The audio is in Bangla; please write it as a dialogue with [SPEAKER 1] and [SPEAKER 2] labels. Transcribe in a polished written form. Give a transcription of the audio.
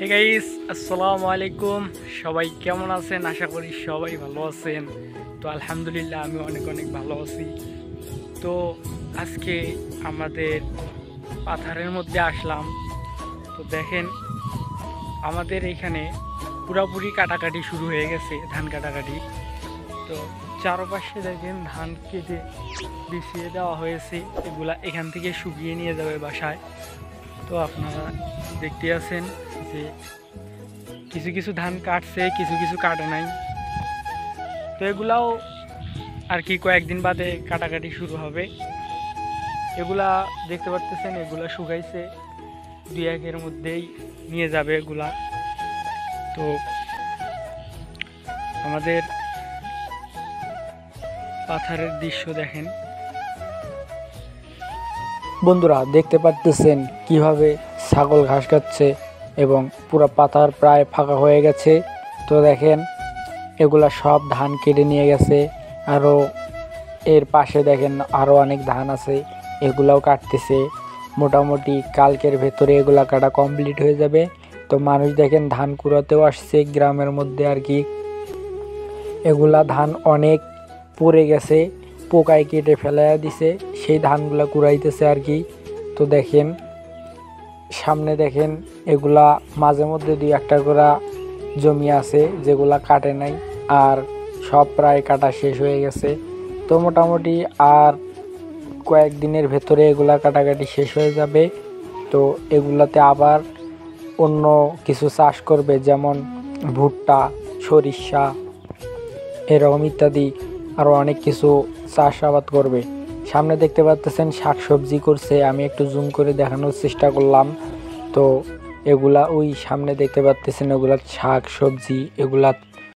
[SPEAKER 1] হে গাইস, আসসালামু আলাইকুম। সবাই কেমন আছেন? আশা করি সবাই ভালো আছেন। তো আলহামদুলিল্লাহ আমি অনেক অনেক ভালো আছি। তো আজকে আমাদের পাথারের মধ্যে আসলাম। তো দেখেন, আমাদের এখানে পুরাপুরি কাটাকাটি শুরু হয়ে গেছে, ধান কাটাকাটি। তো চারপাশে দেখেন ধান কেটে বিছিয়ে দেওয়া হয়েছে, এগুলা এখান থেকে শুকিয়ে নিয়ে যাবে বাসায়। তো আপনারা দেখতে আছেন যে কিছু কিছু ধান কাটছে, কিছু কিছু কাটে নাই। তো এগুলাও আর কি কয়েকদিন বাদে কাটাকাটি শুরু হবে। এগুলা দেখতে পাচ্ছেন, এগুলা শুকাইছে, দুই একের মধ্যেই নিয়ে যাবে এগুলা। তো আমাদের পাথারের দৃশ্য দেখেন
[SPEAKER 2] বন্ধুরা, দেখতে পাচ্ছেন কিভাবে ছাগল ঘাস খাচ্ছে এবং পুরো পাতার প্রায় ফাঁকা হয়ে গেছে। তো দেখেন, এগুলা সব ধান কেটে নিয়ে গেছে। আরও এর পাশে দেখেন আরও অনেক ধান আছে, এগুলাও কাটতেছে। মোটামুটি কালকের ভেতরে এগুলা কাটা কমপ্লিট হয়ে যাবে। তো মানুষ দেখেন ধান কুড়াতেও আসছে গ্রামের মধ্যে আর কি। এগুলা ধান অনেক পড়ে গেছে, পোকায় কেটে ফেলাইয়া দিছে, সেই ধানগুলা কুড়াইতেছে আর কি। তো দেখেন সামনে দেখেন, এগুলা মাঝে মধ্যে দুই একটা করে জমি আছে যেগুলা কাটে নাই, আর সব প্রায় কাটা শেষ হয়ে গেছে। তো মোটামুটি আর কয়েকদিনের ভেতরে এগুলা কাটাকাটি শেষ হয়ে যাবে। তো এগুলাতে আবার অন্য কিছু চাষ করবে, যেমন ভুট্টা, সরিষা, এরকম ইত্যাদি আরও অনেক কিছু চাষাবাদ করবে। সামনে দেখতে পাচ্ছেন শাকসবজি করছে, আমি একটু জুম করে দেখানোর চেষ্টা করলাম। তো এগুলা ওই সামনে দেখতে পাচ্ছেন, ওগুলা শাক সবজি, এগুলা